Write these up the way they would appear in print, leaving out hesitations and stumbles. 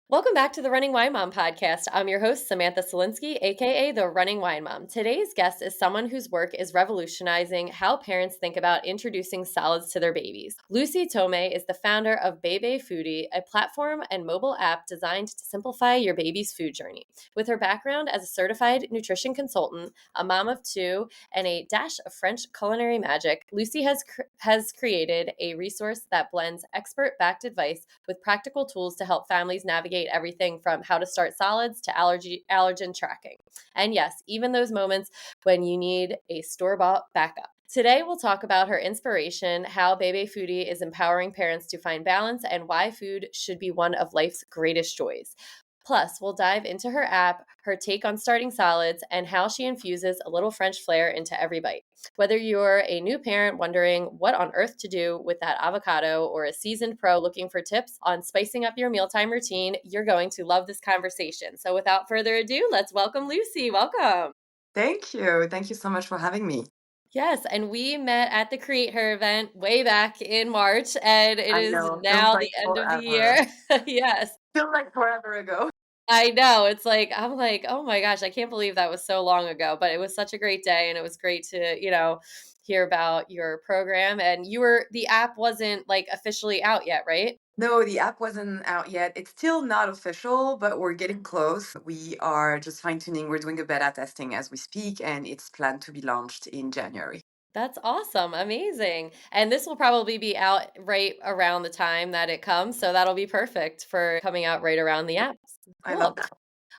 Welcome back to the Running Wine Mom podcast. I'm your host, Samantha Cieslinski, aka the Running Wine Mom. Today's guest is someone whose work is revolutionizing how parents think about introducing salads to their babies. Lucie Thome is the founder of Bébè Foodie, a platform and mobile app designed to simplify your baby's food journey. With her background as a certified nutrition consultant, a mom of two, and a dash of French culinary magic, Lucie has created a resource that blends expert-backed advice with practical tools to help families navigate everything from how to start solids to allergen tracking. And yes, even those moments when you need a store-bought backup. Today, we'll talk about her inspiration, how Bébè Foodie is empowering parents to find balance, and why food should be one of life's greatest joys. Plus, we'll dive into her app, her take on starting solids, and how she infuses a little French flair into every bite. Whether you're a new parent wondering what on earth to do with that avocado or a seasoned pro looking for tips on spicing up your mealtime routine, you're going to love this conversation. So, without further ado, let's welcome Lucie. Welcome. Thank you. Thank you so much for having me. Yes, and we met at the Create Her event way back in March, and it I is know, feels now the like end of the year. forever. Yes. Feels like forever ago. I know, it's like I'm like, "Oh my gosh, I can't believe that was so long ago," but it was such a great day, and it was great to, hear about your program, and the app wasn't, like, officially out yet, right? No, the app wasn't out yet. It's still not official, but we're getting close. We are just fine-tuning. We're doing a beta testing as we speak, and it's planned to be launched in January. That's awesome, amazing, and this will probably be out right around the time that it comes, so that'll be perfect for coming out right around the app. I love Cool. that.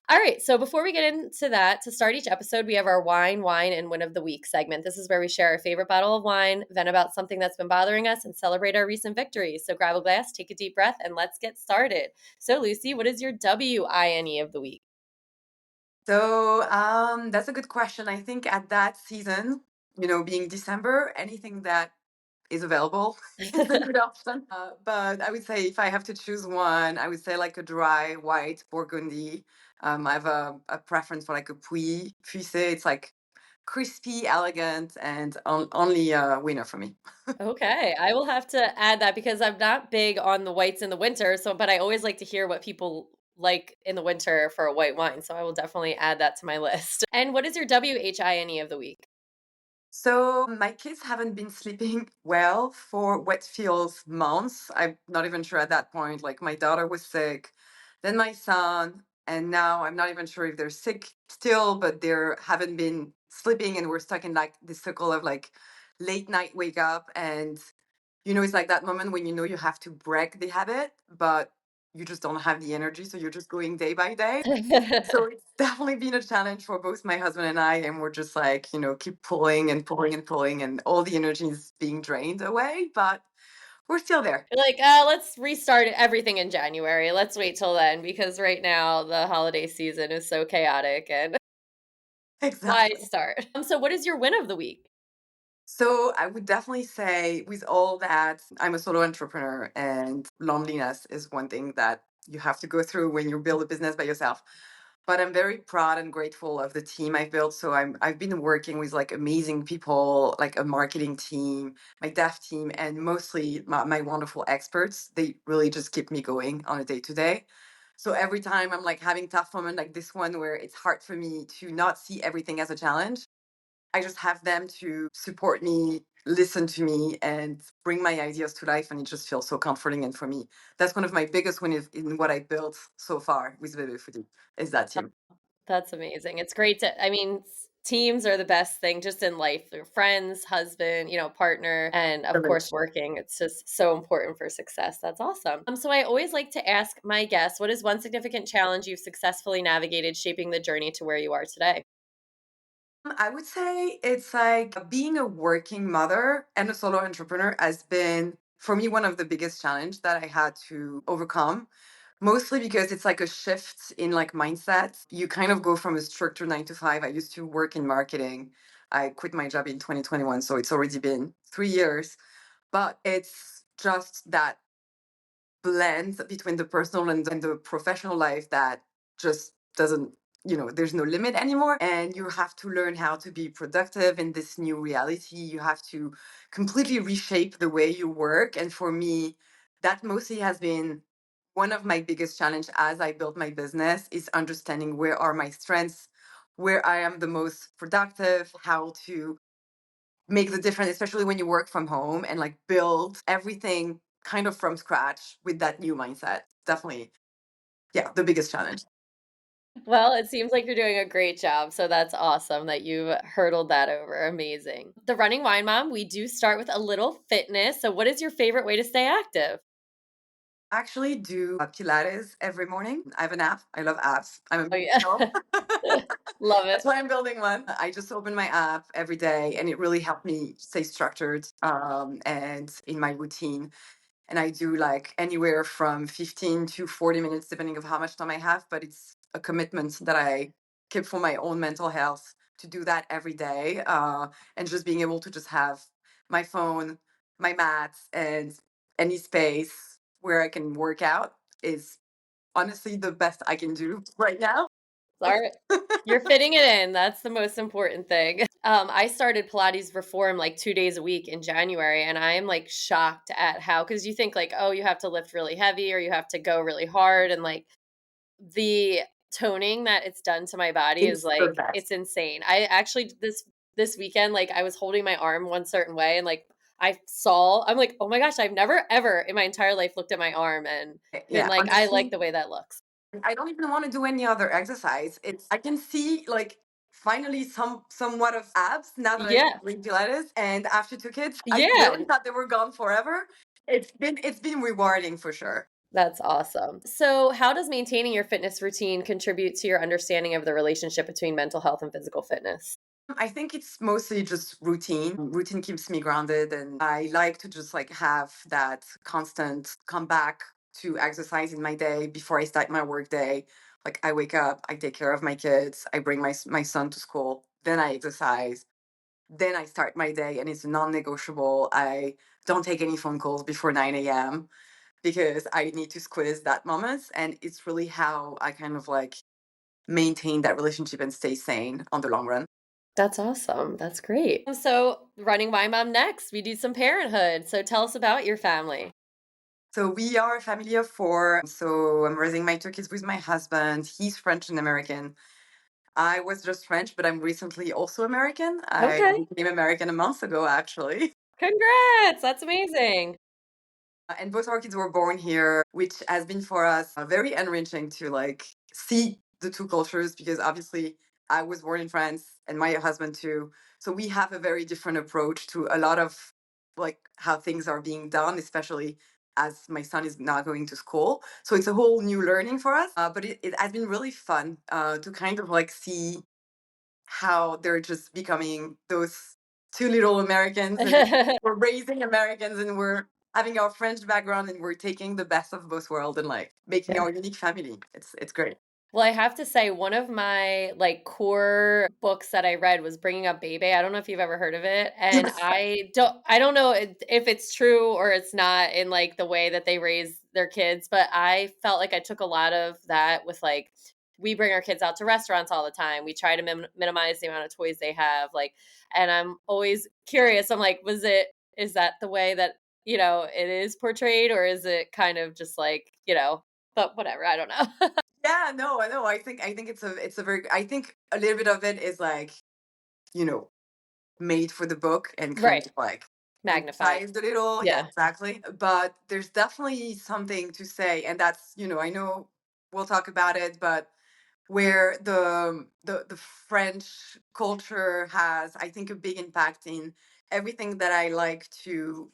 All right. So before we get into that, to start each episode, we have our wine, and win of the week segment. This is where we share our favorite bottle of wine, vent about something that's been bothering us, and celebrate our recent victories. So grab a glass, take a deep breath, and let's get started. So, Lucie, what is your WINE of the week? That's a good question. I think at that season, being December, anything that is available is a good option. But I would say if I have to choose one, I would say like a dry white Burgundy. I have a preference for like a Puissé. It's like crispy, elegant, and only a winner for me. Okay, I will have to add that because I'm not big on the whites in the winter. So, but I always like to hear what people like in the winter for a white wine. So I will definitely add that to my list. And what is your WHINE of the week? So my kids haven't been sleeping well for what feels months. I'm not even sure at that point. Like my daughter was sick, then my son, and now I'm not even sure if they're sick still, but they haven't been sleeping, and we're stuck in like this circle of like late night wake up, and it's like that moment when you know you have to break the habit, but you just don't have the energy, so you're just going day by day. So it's definitely been a challenge for both my husband and I, and we're just like, keep pulling and pulling and pulling, and all the energy is being drained away, but we're still there. You're like, let's restart everything in January. Let's wait till then because right now the holiday season is so chaotic and why Exactly. start? So what is your win of the week? So I would definitely say, with all that, I'm a solo entrepreneur, and loneliness is one thing that you have to go through when you build a business by yourself. But I'm very proud and grateful of the team I've built. So I've been working with like amazing people, like a marketing team, my dev team, and mostly my wonderful experts. They really just keep me going on a day to day. So every time I'm like having tough moment like this one where it's hard for me to not see everything as a challenge, I just have them to support me, listen to me, and bring my ideas to life. And it just feels so comforting. And for me, that's one of my biggest wins in what I built so far with Bébé Foodie, is that Oh, team. that's amazing. It's great to I mean, teams are the best thing just in life. Your friends, husband, partner, and of course working. It's just so important for success. That's awesome. So I always like to ask my guests, what is one significant challenge you've successfully navigated shaping the journey to where you are today? I would say it's like being a working mother and a solo entrepreneur has been, for me, one of the biggest challenge that I had to overcome. Mostly because it's like a shift in like mindset. You kind of go from a structured 9 to 5. I used to work in marketing. I quit my job in 2021, so it's already been 3 years. But it's just that blend between the personal and the professional life that just doesn't, there's no limit anymore, and you have to learn how to be productive in this new reality. You have to completely reshape the way you work, and for me that mostly has been one of my biggest challenge as I built my business is understanding where are my strengths, where I am the most productive, how to make the difference, especially when you work from home and like build everything kind of from scratch with that new mindset. Definitely, yeah, the biggest challenge. Well, it seems like you're doing a great job, so that's awesome that you've hurdled that over. Amazing. The Running Wine Mom, we do start with a little fitness. So, what is your favorite way to stay active? Actually do Pilates every morning. I have an app. I love apps. I'm a Oh, yeah. millennial. Love it. That's why I'm building one. I just open my app every day and it really helped me stay structured and in my routine. And I do like anywhere from 15 to 40 minutes, depending of how much time I have. But it's a commitment that I keep for my own mental health to do that every day. And just being able to just have my phone, my mats, and any space where I can work out is honestly the best I can do right now. Sorry. You're fitting it in. That's the most important thing. I started Pilates Reform like 2 days a week in January, and I am like shocked at how, because you think like, oh, you have to lift really heavy or you have to go really hard. And like the toning that it's done to my body is It's the like, best. it's insane. I actually, this weekend, like I was holding my arm one certain way and like I'm like, oh my gosh, I've never ever in my entire life looked at my arm and been Yeah, like, I like honestly, the way that looks. I don't even want to do any other exercise. It's I can see like finally somewhat of abs now that I've Yeah. been doing Pilates. And after two kids, I Yeah. really thought they were gone forever. It's been rewarding for sure. That's awesome. So, how does maintaining your fitness routine contribute to your understanding of the relationship between mental health and physical fitness? I think it's mostly just routine. Routine keeps me grounded and I like to just like have that constant come back to exercise in my day before I start my work day. Like I wake up, I take care of my kids, I bring my son to school, then I exercise, then I start my day and it's non-negotiable. I don't take any phone calls before 9 a.m. because I need to squeeze that moment. And it's really how I kind of like maintain that relationship and stay sane on the long run. That's awesome. That's great. So, running my mom next, we do some parenthood. So, tell us about your family. So we are a family of four. So I'm raising my two kids with my husband. He's French and American. I was just French, but I'm recently also American. I Okay. became American a month ago, actually. Congrats. That's amazing. And both our kids were born here, which has been for us very enriching to like see the two cultures because obviously I was born in France and my husband too. So we have a very different approach to a lot of like how things are being done, especially as my son is now going to school. So it's a whole new learning for us. But it has been really fun to kind of like see how they're just becoming those two little Americans and we're raising Americans and we're having our French background and we're taking the best of both worlds and like making Yeah. our unique family. It's great. Well, I have to say one of my, like, core books that I read was Bringing Up Bébè. I don't know if you've ever heard of it, and Yes. I don't know if it's true or it's not in, like, the way that they raise their kids, but I felt like I took a lot of that with, like, we bring our kids out to restaurants all the time. We try to minimize the amount of toys they have, like, and I'm always curious. I'm like, is that the way that, it is portrayed, or is it kind of just like, but whatever, I don't know. Yeah, no, I know. I think it's a very I think a little bit of it is like, you know, made for the book and kind Right. of like Magnified. emphasized a little. Yeah, Yeah. exactly. But there's definitely something to say, and that's, I know we'll talk about it, but where the French culture has, I think, a big impact in everything that I like to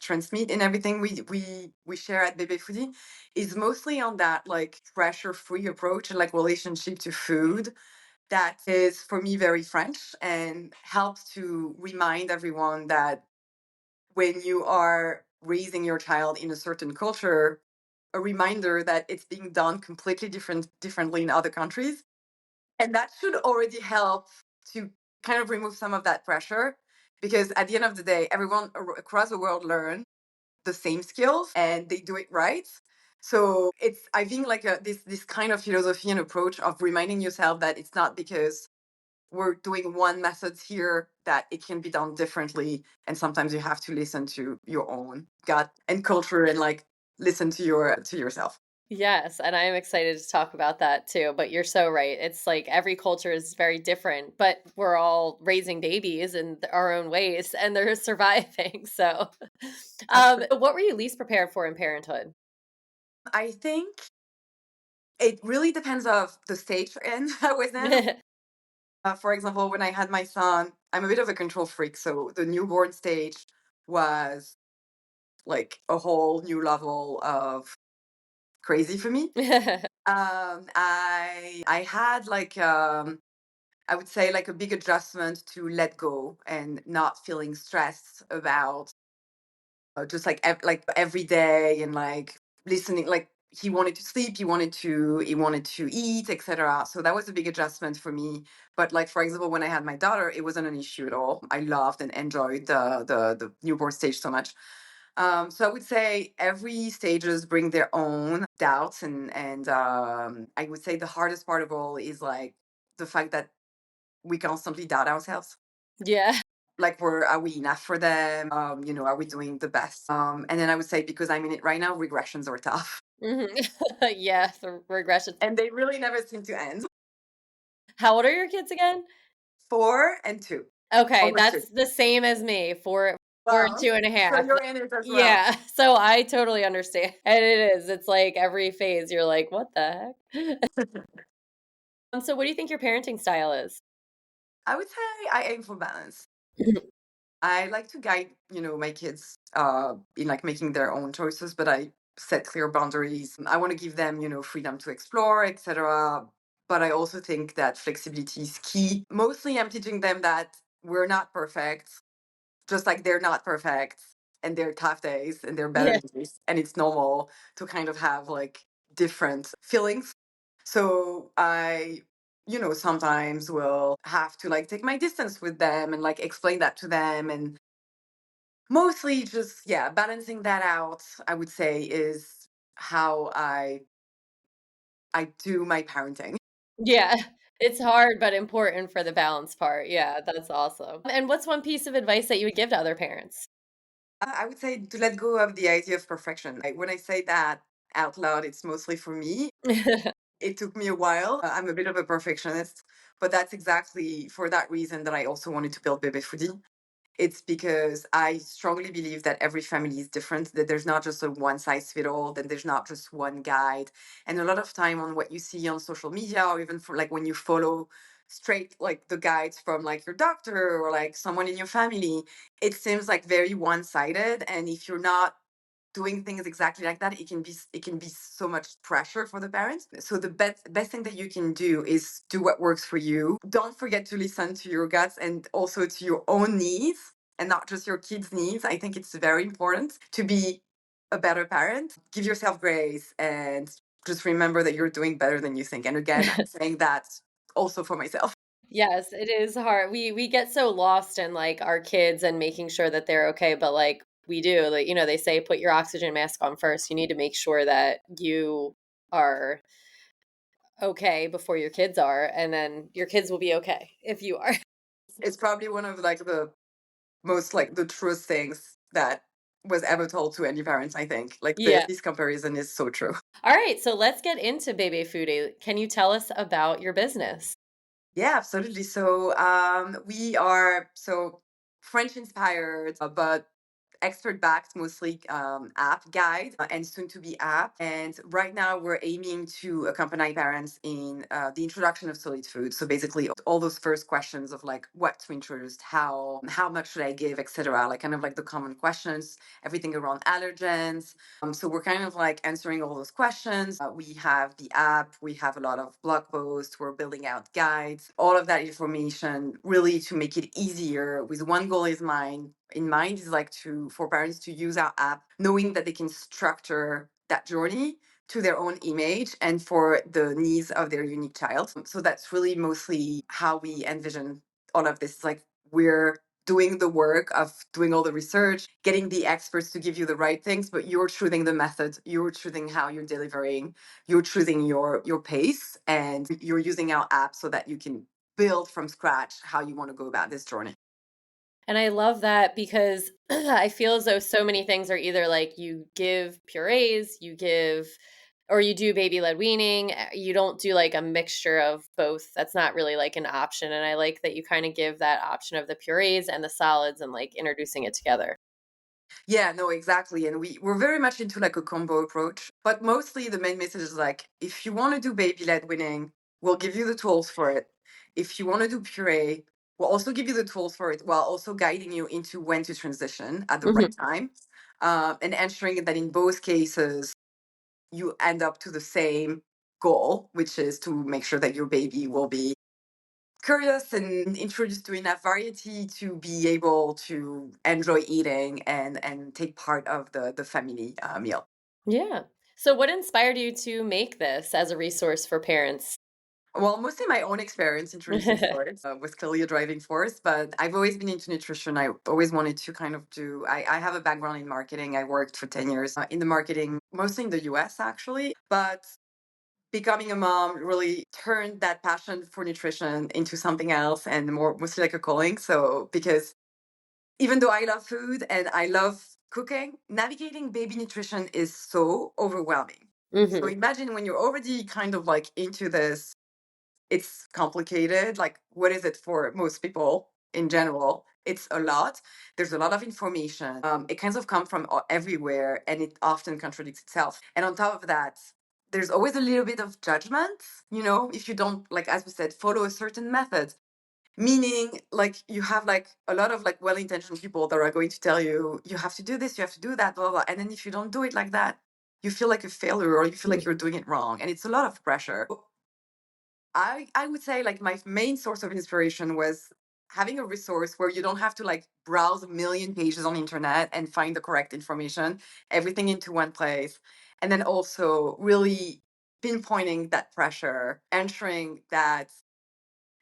transmit and everything we share at Bébé Foodie is mostly on that like pressure-free approach and like relationship to food that is for me very French and helps to remind everyone that when you are raising your child in a certain culture, a reminder that it's being done completely differently in other countries, and that should already help to kind of remove some of that pressure because at the end of the day, everyone across the world learn the same skills and they do it right. So it's I think like this kind of philosophy and approach of reminding yourself that it's not because we're doing one method here that it can be done differently, and sometimes you have to listen to your own gut and culture and like listen to yourself. Yes, and I am excited to talk about that too, but you're so right. It's like every culture is very different, but we're all raising babies in our own ways and they're surviving. So, Absolutely. what were you least prepared for in parenthood? I think it really depends of the stage you're in. I was in. For example, when I had my son, I'm a bit of a control freak, so the newborn stage was like a whole new level of crazy for me. I had like I would say like a big adjustment to let go and not feeling stressed about just like like every day and like listening like he wanted to sleep, he wanted to eat, etc. So that was a big adjustment for me. But like for example, when I had my daughter, it wasn't an issue at all. I loved and enjoyed the newborn stage so much. So I would say every stages bring their own doubts, and I would say the hardest part of all is like the fact that we constantly doubt ourselves. Yeah. Like, are we enough for them? Are we doing the best? And then I would say because I'm in it right now, regressions are tough, Mhm. Yeah, the regression. and they really never seem to end. How old are your kids again? 4 and 2, Okay, almost 3. that's the same as me, 4 and Wow. two and a So half. you're in it as well. Yeah, so I totally understand, and it is, it's like every phase, you're like, "What the heck?" So what do you think your parenting style is? I would say I aim for balance. I like to guide, my kids in like making their own choices, but I set clear boundaries. I want to give them, freedom to explore, etc. But I also think that flexibility is key. Mostly I'm teaching them that we're not perfect, just like they're not perfect, and they're tough days and they're better Yeah. days. And it's normal to kind of have like different feelings. So I, sometimes will have to like take my distance with them and like explain that to them. And mostly just, yeah, balancing that out, I would say, is how I do my parenting. Yeah, it's hard, but important for the balance part, yeah, that's awesome. And what's one piece of advice that you would give to other parents? I would say to let go of the idea of perfection. When I say that out loud, it's mostly for me. It took me a while. I'm a bit of a perfectionist, but that's exactly for that reason that I also wanted to build Bébé Foodie. It's because I strongly believe that every family is different, that there's not just a one size fit all, that there's not just one guide. And a lot of time on what you see on social media, or even for like when you follow straight like the guides from like your doctor or like someone in your family, it seems like very one sided. And if you're not doing things exactly like that, it can be so much pressure for the parents. So the best thing that you can do is do what works for you. Don't forget to listen to your guts and also to your own needs and not just your kids' needs. I think it's very important to be a better parent. Give yourself grace and just remember that you're doing better than you think. And again, I'm saying that also for myself. Yes, it is hard. We get so lost in, like, our kids and making sure that they're okay, but, like, we do, like, they say put your oxygen mask on first. You need to make sure that you are okay before your kids are, and then your kids will be okay if you are. It's probably one of like the most like the truest things that was ever told to any parents, I think. Like Yeah. this comparison is so true. Alright, so let's get into Bebe Foodie. Can you tell us about your business? Yeah, absolutely. So we are so French inspired, but expert backed, mostly app guide and soon to be app. And right now we're aiming to accompany parents in the introduction of solid food. So basically all those first questions of like what to introduce, how much should I give, etc. Like kind of like the common questions, everything around allergens. So we're kind of like answering all those questions. We have the app, we have a lot of blog posts, we're building out guides, all of that information really to make it easier with one goal is mine in mind is like to for parents to use our app knowing that they can structure that journey to their own image and for the needs of their unique child. So that's really mostly how we envision all of this. Like we're doing the work of doing all the research, getting the experts to give you the right things, but you're choosing the method, you're choosing how you're delivering, you're choosing your pace, and you're using our app so that you can build from scratch how you want to go about this journey. And I love that because I feel as though so many things are either like you give purees, you give Or you do baby-led weaning, you don't do, like, a mixture of both. That's not really, like, an option, and I like that you kinda give that option of the purees and the solids and, like, introducing it together. Yeah, no, exactly. And we're very much into like a combo approach. But mostly the main message is like, if you want to do baby led winning, we'll give you the tools for it. If you want to do puree, we'll also give you the tools for it while also guiding you into when to transition at the Mhm. right time. And ensuring that in both cases, you end up to the same goal, which is to make sure that your baby will be curious and introduced to enough variety to be able to enjoy eating and take part of the family meal. Yeah. So what inspired you to make this as a resource for parents? Well, mostly my own experience introducing sports was clearly a driving force, but I've always been into nutrition. I always wanted to kind of I have a background in marketing. I worked for 10 years in the marketing, mostly in the US actually. But becoming a mom really turned that passion for nutrition into something else and more mostly like a calling. So because even though I love food and I love cooking, navigating baby nutrition is so overwhelming. So Mhm. imagine when you're already kind of like into this, it's complicated. Like, what is it for most people in general? It's a lot. There's a lot of information. It kind of comes from everywhere and it often contradicts itself. And on top of that, there's always a little bit of judgment, if you don't, like, as we said, follow a certain method. Meaning, like, you have like a lot of like well-intentioned people that are going to tell you, you have to do this, you have to do that, blah, blah. And then if you don't do it like that, you feel like a failure or you feel like Mm. you're doing it wrong. And it's a lot of pressure. I would say like my main source of inspiration was having a resource where you don't have to like browse a million pages on the internet and find the correct information, everything into one place. And then also really pinpointing that pressure, ensuring that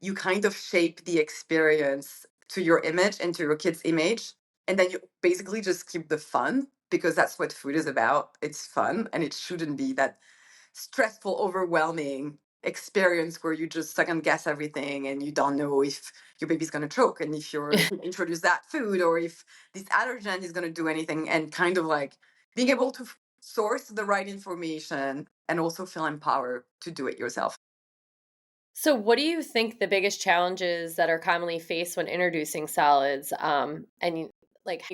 you kind of shape the experience to your image and to your kid's image. And then you basically just keep the fun because that's what food is about. It's fun and it shouldn't be that stressful, overwhelming experience where you just second guess everything and you don't know if your baby's going to choke and if you're introduce that food or if this allergen is going to do anything and kind of like being able to source the right information and also feel empowered to do it yourself. So what do you think the biggest challenges that are commonly faced when introducing solids? And you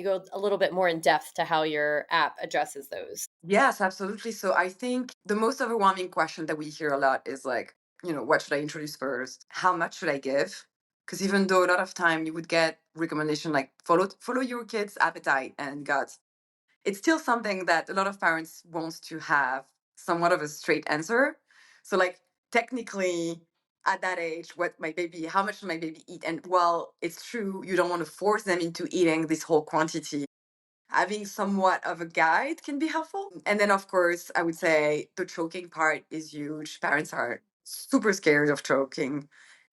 go a little bit more in depth to how your app addresses those. Yes, absolutely. So I think the most overwhelming question that we hear a lot is like, what should I introduce first? How much should I give? Because even though a lot of time you would get recommendation like follow your kid's appetite and guts, it's still something that a lot of parents wants to have somewhat of a straight answer. So like technically at that age, how much should my baby eat? And while it's true, you don't want to force them into eating this whole quantity, having somewhat of a guide can be helpful. And then, of course, I would say the choking part is huge. Parents are super scared of choking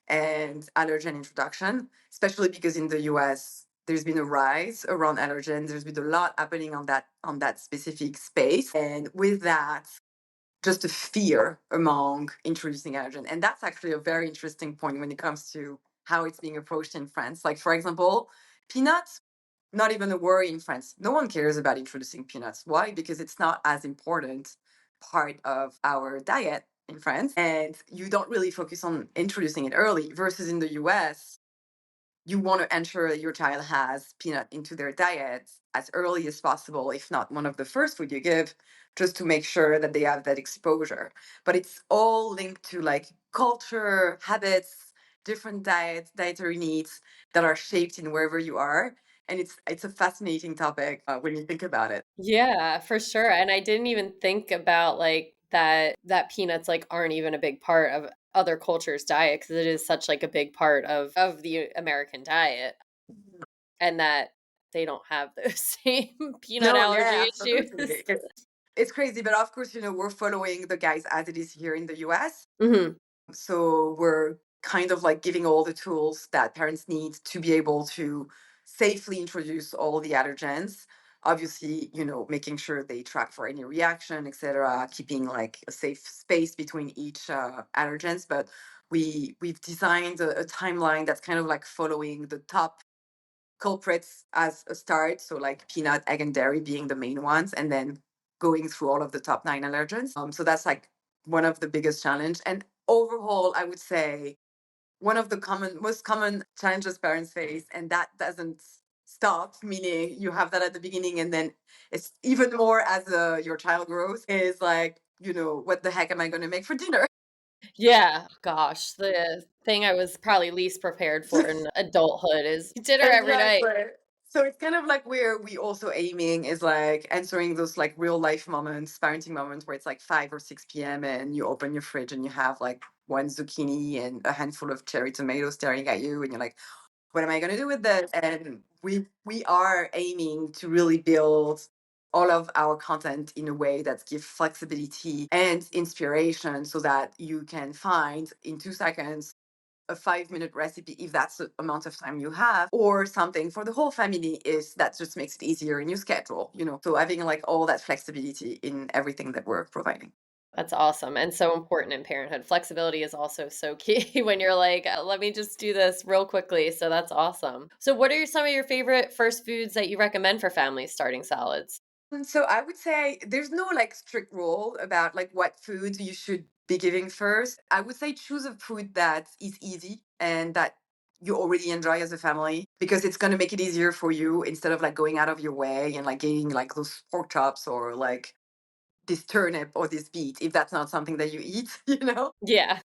and allergen introduction, especially because in the US, there's been a rise around allergens. There's been a lot happening on that specific space. And with that, just a fear among introducing allergen. And that's actually a very interesting point when it comes to how it's being approached in France. Like, for example, peanuts, not even a worry in France. No one cares about introducing peanuts. Why? Because it's not as important part of our diet in France. And you don't really focus on introducing it early versus in the US you want to ensure that your child has peanut into their diet as early as possible, if not one of the first food you give, just to make sure that they have that exposure. But it's all linked to like culture, habits, different dietary needs that are shaped in wherever you are. And it's a fascinating topic when you think about it. Yeah, for sure. And I didn't even think about like that peanuts like aren't even a big part of other cultures' diet because it is such like a big part of the American diet and that they don't have those same peanut No, yeah, allergy absolutely. issues. It's crazy, but of course, we're following the guys as it is here in the US. Mhm. So we're kind of like giving all the tools that parents need to be able to safely introduce all the allergens. Obviously, making sure they track for any reaction, etc., keeping like a safe space between each allergens. But we've designed a timeline that's kind of like following the top culprits as a start. So like peanut, egg, and dairy being the main ones, and then going through all of the top 9 allergens. So that's like one of the biggest challenge. And overall, I would say one of the most common challenges parents face, and that doesn't stop, meaning you have that at the beginning, and then it's even more as your child grows, is like, what the heck am I going to make for dinner? Yeah, gosh, the thing I was probably least prepared for in adulthood is dinner every night. Exactly. So it's kind of like where we also aiming is like answering those like real life moments, parenting moments where it's like 5 or 6 p.m. and you open your fridge and you have like one zucchini and a handful of cherry tomatoes staring at you, and you're like, what am I going to do with this? And we are aiming to really build all of our content in a way that gives flexibility and inspiration so that you can find in 2 seconds a 5-minute recipe if that's the amount of time you have, or something for the whole family is that just makes it easier in your schedule. So having like all that flexibility in everything that we're providing. That's awesome and so important in parenthood. Flexibility is also so key when you're like, let me just do this real quickly." So that's awesome. So what are some of your favorite first foods that you recommend for families starting salads? So I would say there's no like strict rule about like what foods you should be giving first. I would say choose a food that is easy and that you already enjoy as a family, because it's going to make it easier for you instead of like going out of your way and like getting like those pork chops or like this turnip or this beet if that's not something that you eat. Yeah.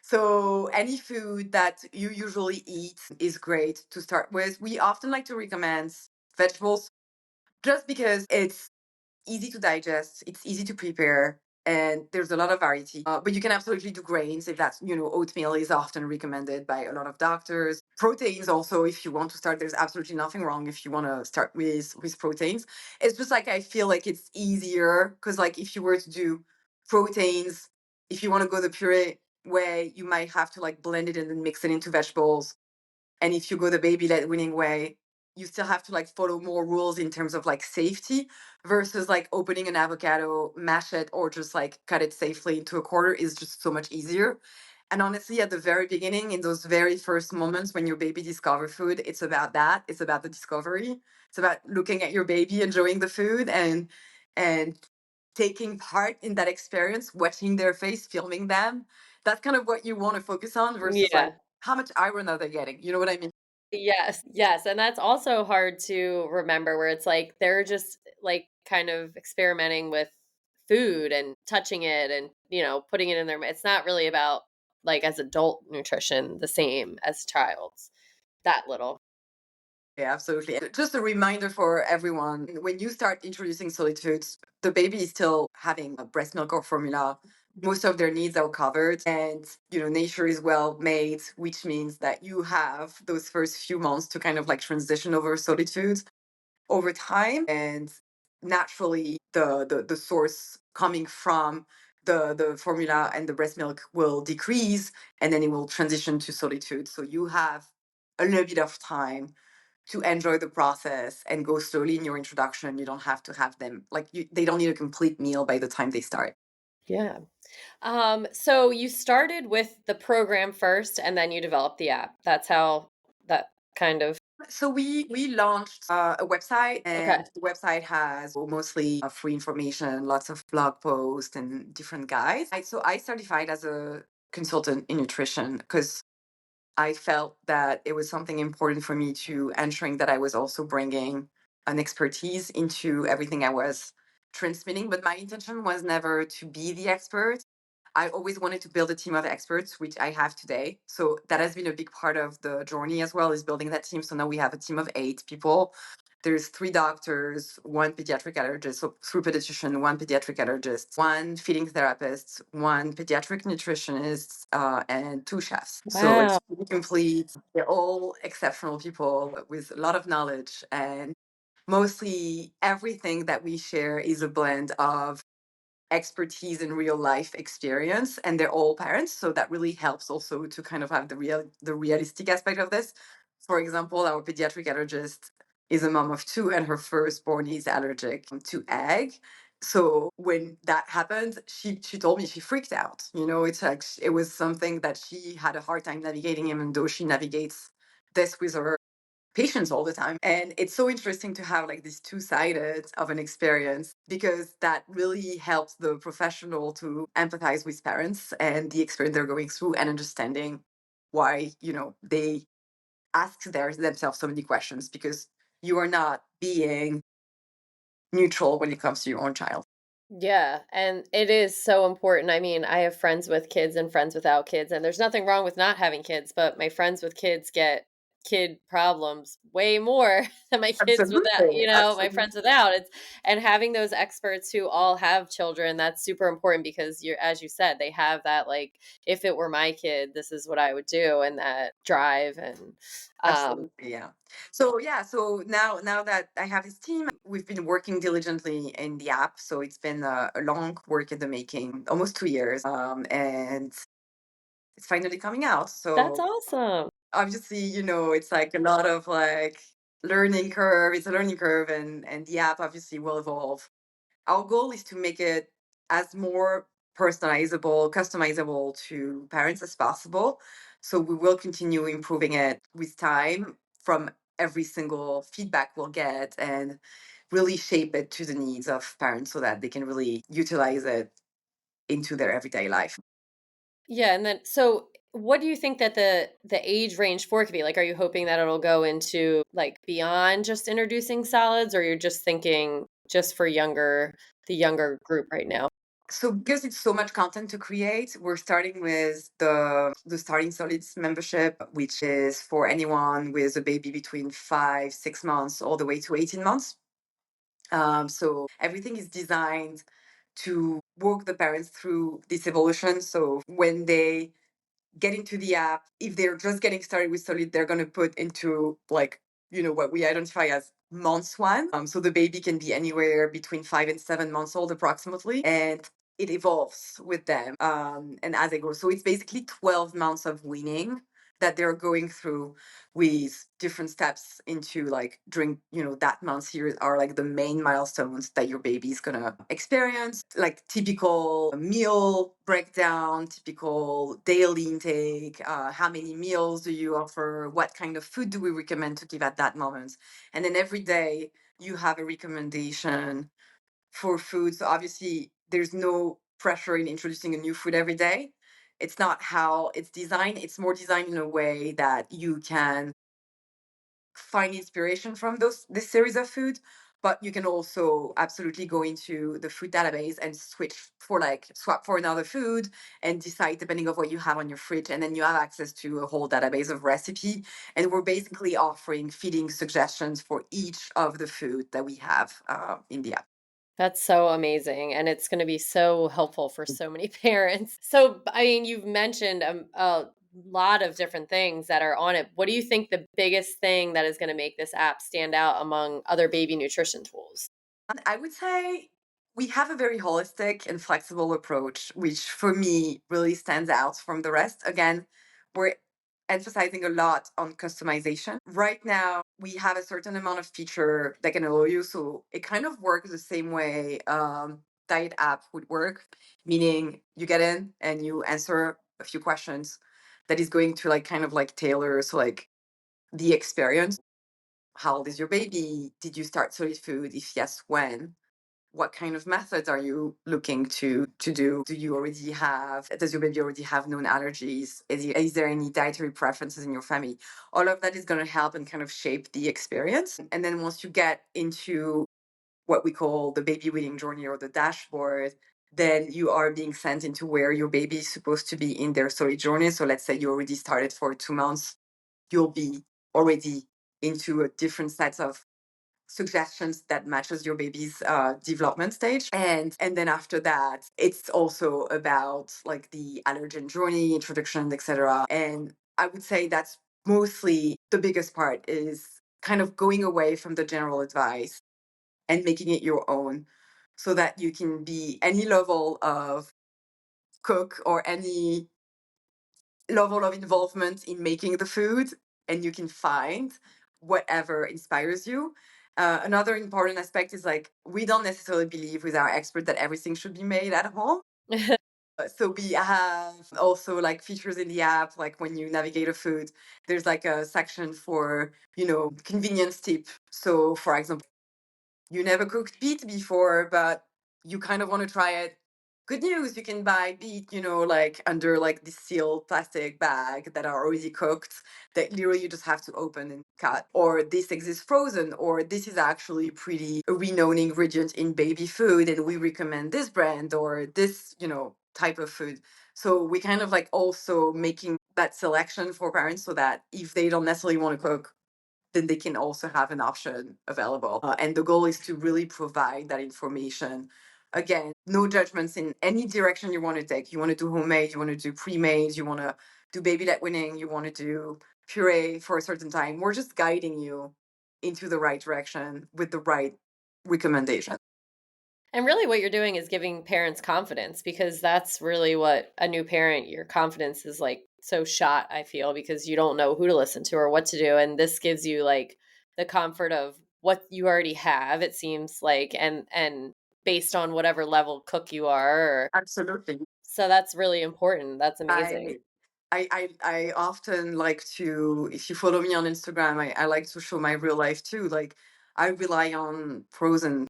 So any food that you usually eat is great to start with. We often like to recommend vegetables just because it's easy to digest, it's easy to prepare, and there's a lot of variety. But you can absolutely do grains if oatmeal is often recommended by a lot of doctors. Proteins also, if you want to start, there's absolutely nothing wrong if you want to start with proteins. It's just like I feel like it's easier because like if you were to do proteins, if you want to go the puree way, you might have to like blend it and then mix it into vegetables, and if you go the baby led winning way, you still have to like follow more rules in terms of like safety versus like opening an avocado, mash it, or just like cut it safely into a quarter is just so much easier. And honestly, at the very beginning, in those very first moments when your baby discovers food, it's about that. It's about the discovery. It's about looking at your baby, enjoying the food, and taking part in that experience, watching their face, filming them. That's kind of what you want to focus on versus like Yeah. how much iron are they getting? You know what I mean? Yes, yes, and that's also hard to remember where it's like they're just, like, kind of experimenting with food and touching it and, putting it in their it's not really about, like, as adult nutrition the same as child's, that little. Yeah, absolutely. And just a reminder for everyone, when you start introducing solid foods, the baby is still having a breast milk or formula. Most of their needs are covered, and nature is well made, which means that you have those first few months to kind of like transition over solid foods over time, and naturally the source coming from the formula and the breast milk will decrease, and then it will transition to solid food, so you have a little bit of time to enjoy the process and go slowly in your introduction. You don't have to have them like they don't need a complete meal by the time they start. Yeah. So you started with the program first and then you developed the app. That's how that kind of So we launched a website, okay. and the website has mostly free information, lots of blog posts and different guides. So I certified as a consultant in nutrition because I felt that it was something important for me to ensuring that I was also bringing an expertise into everything I was transmitting. But my intention was never to be the expert. I always wanted to build a team of experts, which I have today. So that has been a big part of the journey as well, is building that team. So now we have a team of 8 people. There's 3 doctors, one pediatric allergist, so 3 pediatrician, one pediatric allergist, one feeding therapist, one pediatric nutritionist, and 2 chefs. So it's Wow. really complete. They're all exceptional people with a lot of knowledge, and mostly everything that we share is a blend of expertise and real life experience, and they're all parents, so that really helps also to kind of have the realistic aspect of this. For example, our pediatric allergist is a mom of 2, and her firstborn is allergic to egg. So when that happened, she told me she freaked out. It's like it was something that she had a hard time navigating, even though she navigates this with her patients all the time. And it's so interesting to have like this two-sided of an experience because that really helps the professional to empathize with parents and the experience they're going through and understanding why, they ask themselves so many questions because you are not being neutral when it comes to your own child. Yeah, and it is so important. I mean, I have friends with kids and friends without kids, and there's nothing wrong with not having kids, but my friends with kids get kid problems way more than my kids without, Absolutely. my Absolutely. friends without. It's and having those experts who all have children, that's super important because you're as you said, they have that like if it were my kid, this is what I would do and that drive and Absolutely, yeah. So yeah, so now that I have this team, we've been working diligently in the app. So it's been a long work in the making, almost 2 years, and it's finally coming out. that's So awesome. obviously, it's like a lot of like learning curve. It's a learning curve, and the app obviously will evolve. Our goal is to make it as more personalizable, customizable to parents as possible. So we will continue improving it with time from every single feedback we'll get and really shape it to the needs of parents so that they can really utilize it into their everyday life. Yeah, and then so what do you think that the age range for it could be? Like, are you hoping that it'll go into like beyond just introducing salads, or you're just thinking just for the younger group right now? So because it's so much content to create, we're starting with the starting solids membership, which is for anyone with a baby between 5, 6 months all the way to 18 months. So everything is designed to walk the parents through this evolution. So when they get into the app, if they're just getting started with Solid, they're going to put into like, what we identify as months one. So the baby can be anywhere between 5 and 7 months old approximately. And it evolves with them and as they grow. So it's basically 12 months of weaning that they're going through with different steps into like during that month. Here are like the main milestones that your baby's gonna experience, like typical meal breakdown, typical daily intake, how many meals do you offer, what kind of food do we recommend to give at that moment, and then every day you have a recommendation for food. So obviously there's no pressure in introducing a new food every day. It's not how it's designed. It's more designed in a way that you can find inspiration from this series of food, but you can also absolutely go into the food database and swap for another food and decide depending on what you have on your fridge, and then you have access to a whole database of recipe, and we're basically offering feeding suggestions for each of the food that we have in the app. That's so amazing, and it's gonna be so helpful for so many parents. So, I mean, you've mentioned a lot of different things that are on it. What do you think the biggest thing that is gonna make this app stand out among other baby nutrition tools? I would say we have a very holistic and flexible approach, which for me really stands out from the rest. Again, we're emphasizing a lot on customization. Right now, we have a certain amount of feature that can allow you. So it kind of works the same way diet app would work, meaning you get in and you answer a few questions that is going to like kind of like tailor so like the experience. How old is your baby? Did you start solid food? If yes, when? What kind of methods are you looking to do? Does your baby already have known allergies? Is there any dietary preferences in your family? All of that is going to help and kind of shape the experience. And then once you get into what we call the baby weaning journey or the dashboard, then you are being sent into where your baby is supposed to be in their solid journey. So let's say you already started for 2 months, you'll be already into a different sets of suggestions that matches your baby's development stage, and then after that it's also about like the allergen journey introduction, etc. And I would say that's mostly the biggest part is kind of going away from the general advice and making it your own so that you can be any level of cook or any level of involvement in making the food, and you can find whatever inspires you. Another important aspect is like we don't necessarily believe with our expert that everything should be made at home. So we have also like features in the app, like when you navigate a food, there's like a section for, convenience tip. So for example, you never cooked beet before, but you kind of want to try it. Good news, you can buy beet, like under like this sealed plastic bag that are already cooked that literally you just have to open and cut. Or this exists frozen, or this is actually pretty a renowned ingredient in baby food and we recommend this brand or this, type of food. So we kind of like also making that selection for parents so that if they don't necessarily want to cook, then they can also have an option available. And the goal is to really provide that information. Again, no judgments in any direction you want to take. You want to do homemade, you want to do pre-made, you want to do baby led weaning, you want to do puree for a certain time. We're just guiding you into the right direction with the right recommendation. And really what you're doing is giving parents confidence because that's really what a new parent, your confidence is like so shot, I feel, because you don't know who to listen to or what to do. And this gives you like the comfort of what you already have, it seems like, and based on whatever level cook you are. Absolutely. So that's really important. That's amazing. I I often like to, if you follow me on Instagram, I like to show my real life too. Like I rely on frozen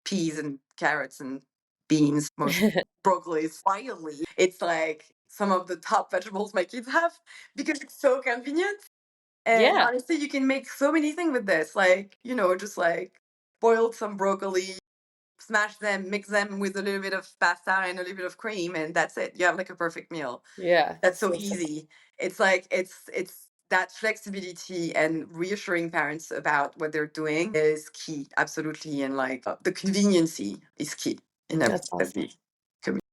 peas and carrots and beans, most broccoli is wildly. It's like some of the top vegetables my kids have because it's so convenient. And Yeah. honestly, you can make so many things with this. Like, just like boiled some broccoli, smash them, mix them with a little bit of pasta and a little bit of cream, and that's it. You have like a perfect meal. Yeah. That's so So simple. easy. It's like it's that flexibility and reassuring parents about what they're doing is key, absolutely. And like the conveniency is key in That's everything that awesome. we communicate.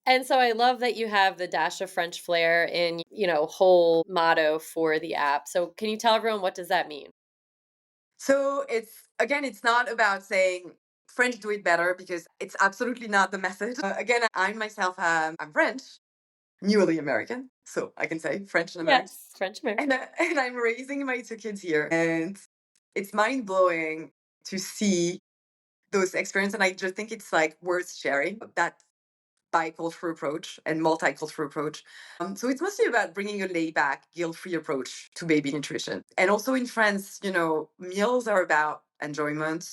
And so I love that you have the dash of French flair in, whole motto for the app. So can you tell everyone what does that mean? So it's again, it's not about saying French do it better because it's absolutely not the message. Again, I myself I'm French, newly American, so I can say French and American. Yes, French American. And I'm raising my two kids here, and it's mind blowing to see those experiences. And I just think it's like worth sharing that bicultural approach and multicultural approach. So it's mostly about bringing a laid back, guilt free approach to baby nutrition. And also in France, meals are about enjoyment,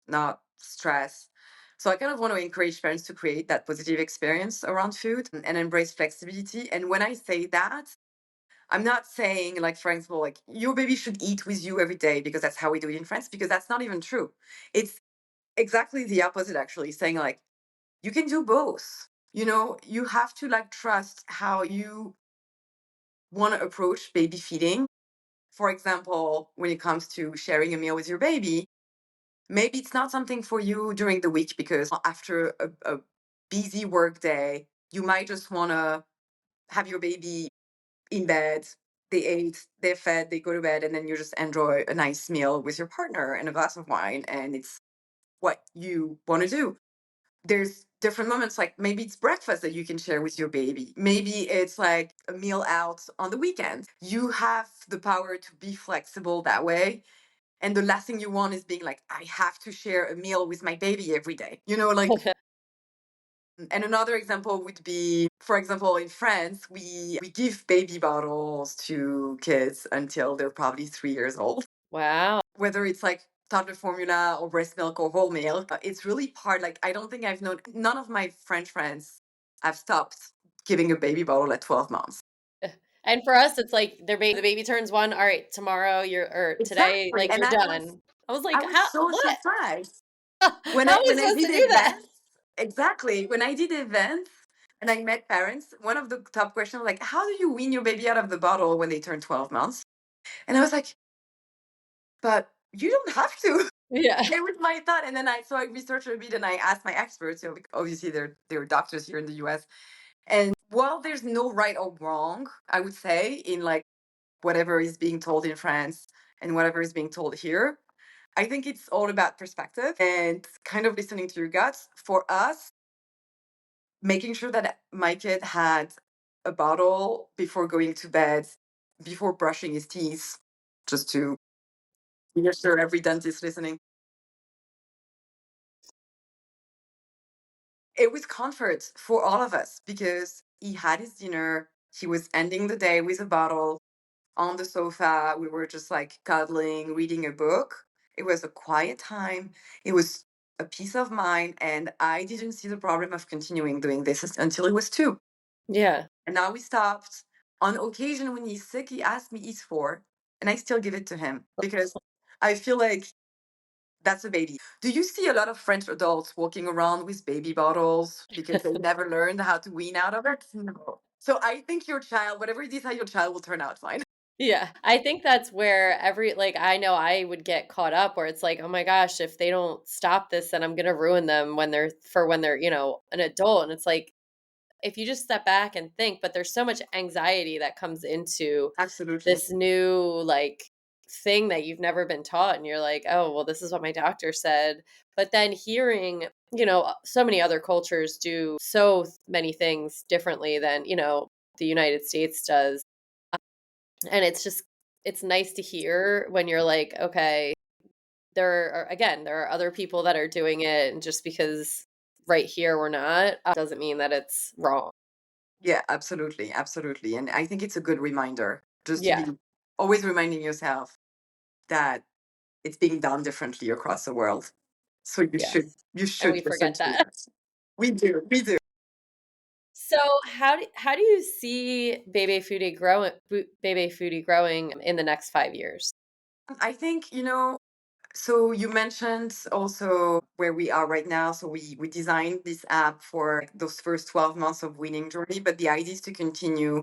not stress. So I kind of want to encourage parents to create that positive experience around food and embrace flexibility. And when I say that, I'm not saying like, for example, like your baby should eat with you every day because that's how we do it in France, because that's not even true. It's exactly the opposite, actually, saying like, you can do both. You have to like trust how you want to approach baby feeding. For example, when it comes to sharing a meal with your baby, maybe it's not something for you during the week because after a busy work day, you might just want to have your baby in bed. They ate, they're fed, they go to bed, and then you just enjoy a nice meal with your partner and a glass of wine, and it's what you want to do. There's different moments, like maybe it's breakfast that you can share with your baby. Maybe it's like a meal out on the weekend. You have the power to be flexible that way. And the last thing you want is being like, I have to share a meal with my baby every day. Like, and another example would be, for example, in France, we give baby bottles to kids until they're probably 3 years old. Wow. Whether it's like toddler formula or breast milk or whole milk, it's really hard. Like, I don't think I've known, none of my French friends have stopped giving a baby bottle at 12 months. And for us, it's like the baby turns 1, all right, tomorrow or today, Exactly. like And you're done. I was like, I was how so what? surprised How when am I I supposed to did do that? events. Exactly. When I did events and I met parents, one of the top questions was like, how do you wean your baby out of the bottle when they turn 12 months? And I was like, but you don't have to. Yeah. It was my thought. And then I researched a bit and I asked my experts, obviously they're doctors here in the US. And while there's no right or wrong, I would say, in like whatever is being told in France and whatever is being told here, I think it's all about perspective and kind of listening to your guts. For us, making sure that my kid had a bottle before going to bed, before brushing his teeth, just to make sure every dentist listening. it was comfort for all of us because he had his dinner. He was ending the day with a bottle on the sofa. We were just like cuddling, reading a book. It was a quiet time. It was a peace of mind. And I didn't see the problem of continuing doing this until it was two. Yeah. And now we stopped. On occasion, when he's sick, he asks me eats for, and I still give it to him because I feel like that's a baby. Do you see a lot of French adults walking around with baby bottles because they never learned how to wean out of it? No. So I think your child, whatever you decide, your child will turn out fine. Yeah. I think that's where I know I would get caught up where it's like, "Oh my gosh, if they don't stop this, then I'm gonna ruin them when they're, an adult." And it's like, if you just step back and think, but there's so much anxiety that comes into Absolutely. this new, thing that you've never been taught, and you're like, "Oh, well, this is what my doctor said." But then hearing, so many other cultures do so many things differently than, the United States does. And it's nice to hear when you're like, "Okay, there are other people that are doing it, and just because right here we're not, doesn't mean that it's wrong." Yeah, absolutely. Absolutely. And I think it's a good reminder just to Yeah. be always reminding yourself that it's being done differently across the world. So Yes. you And we should listen forget to that. that. We do. We do. So, how do you see Bébé Foodie growing in the next 5 years? I think, so you mentioned also where we are right now. So we designed this app for those first 12 months of winning journey, but the idea is to continue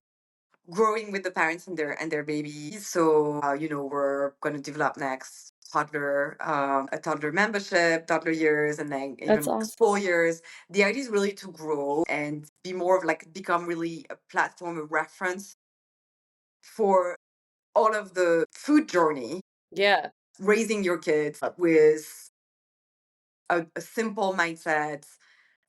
growing with the parents and their babies. So we're going to develop next a toddler membership, toddler years, and then That's even awesome. 4 years. The idea is really to grow and be more of like become really a platform, a reference for all of the food journey, Yeah. raising your kids with a simple mindset,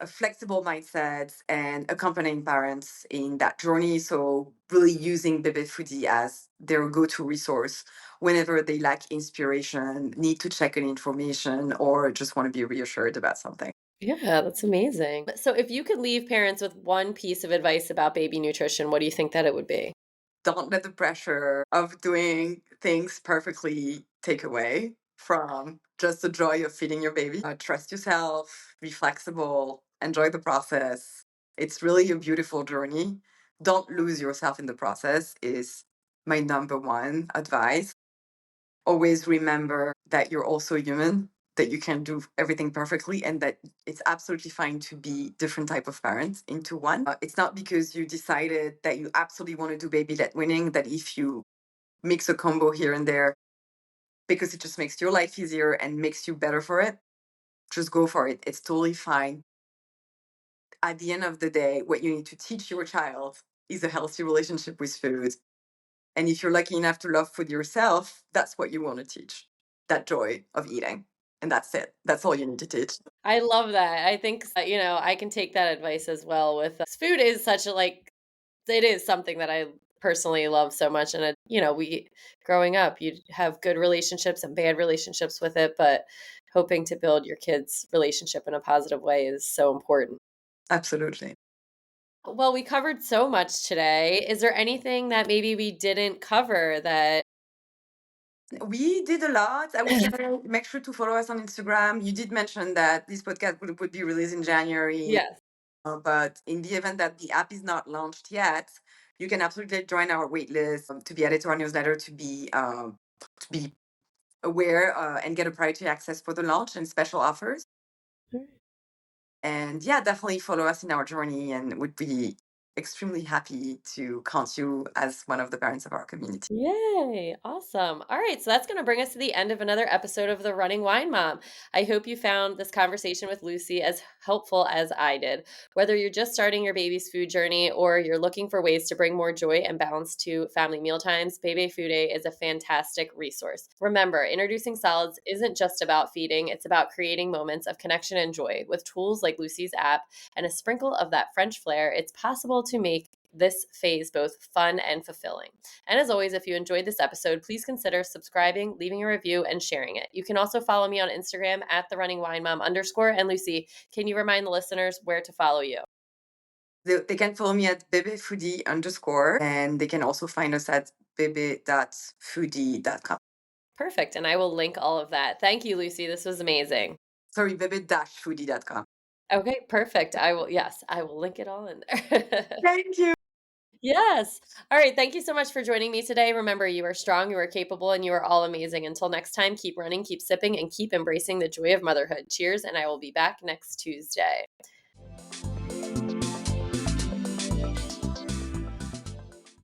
a flexible mindset, and accompanying parents in that journey. So, really using Bébé Foodie as their go to resource whenever they lack inspiration, need to check in information, or just want to be reassured about something. Yeah, that's amazing. So, if you could leave parents with one piece of advice about baby nutrition, what do you think that it would be? Don't let the pressure of doing things perfectly take away from just the joy of feeding your baby. Trust yourself, be flexible, enjoy the process. It's really a beautiful journey. Don't lose yourself in the process, is my number one advice. Always remember that you're also human, that you can do everything perfectly, and that it's absolutely fine to be different type of parents into one. It's not because you decided that you absolutely want to do baby led winning that if you mix a combo here and there because it just makes your life easier and makes you better for it, just go for it. It's totally fine. At the end of the day, what you need to teach your child is a healthy relationship with food. And if you're lucky enough to love food yourself, that's what you want to teach, that joy of eating. And that's it. That's all you need to teach. I love that. I think, I can take that advice as well with food is such a it is something that I personally love so much. And we growing up, you have good relationships and bad relationships with it, but hoping to build your kids' relationship in a positive way is so important. Absolutely. Well, we covered so much today. Is there anything that maybe we didn't cover that We did a lot. I would say make sure to follow us on Instagram. You did mention that this podcast would be released in January. Yes. But in the event that the app is not launched yet, you can absolutely join our waitlist to be added to our newsletter to be aware and get a priority access for the launch and special offers. And yeah, definitely follow us in our journey and would be extremely happy to count you as one of the parents of our community. Yay, awesome. All right, so that's going to bring us to the end of another episode of The Running Wine Mom. I hope you found this conversation with Lucie as helpful as I did. Whether you're just starting your baby's food journey or you're looking for ways to bring more joy and balance to family mealtimes, Bébé Foodie is a fantastic resource. Remember, introducing solids isn't just about feeding, it's about creating moments of connection and joy. With tools like Lucie's app and a sprinkle of that French flair, it's possible to make this phase both fun and fulfilling. And as always, if you enjoyed this episode, please consider subscribing, leaving a review, and sharing it. You can also follow me on Instagram at the running wine mom _ And Lucie, can you remind the listeners where to follow you? They can follow me at Bébé Foodie _ and they can also find us at bebe.foodie.com. Perfect. And I will link all of that. Thank you, Lucie. This was amazing. Sorry, bebe-foodie.com. Okay, perfect. I will link it all in there. Thank you. Yes. All right. Thank you so much for joining me today. Remember, you are strong, you are capable, and you are all amazing. Until next time, keep running, keep sipping, and keep embracing the joy of motherhood. Cheers. And I will be back next Tuesday.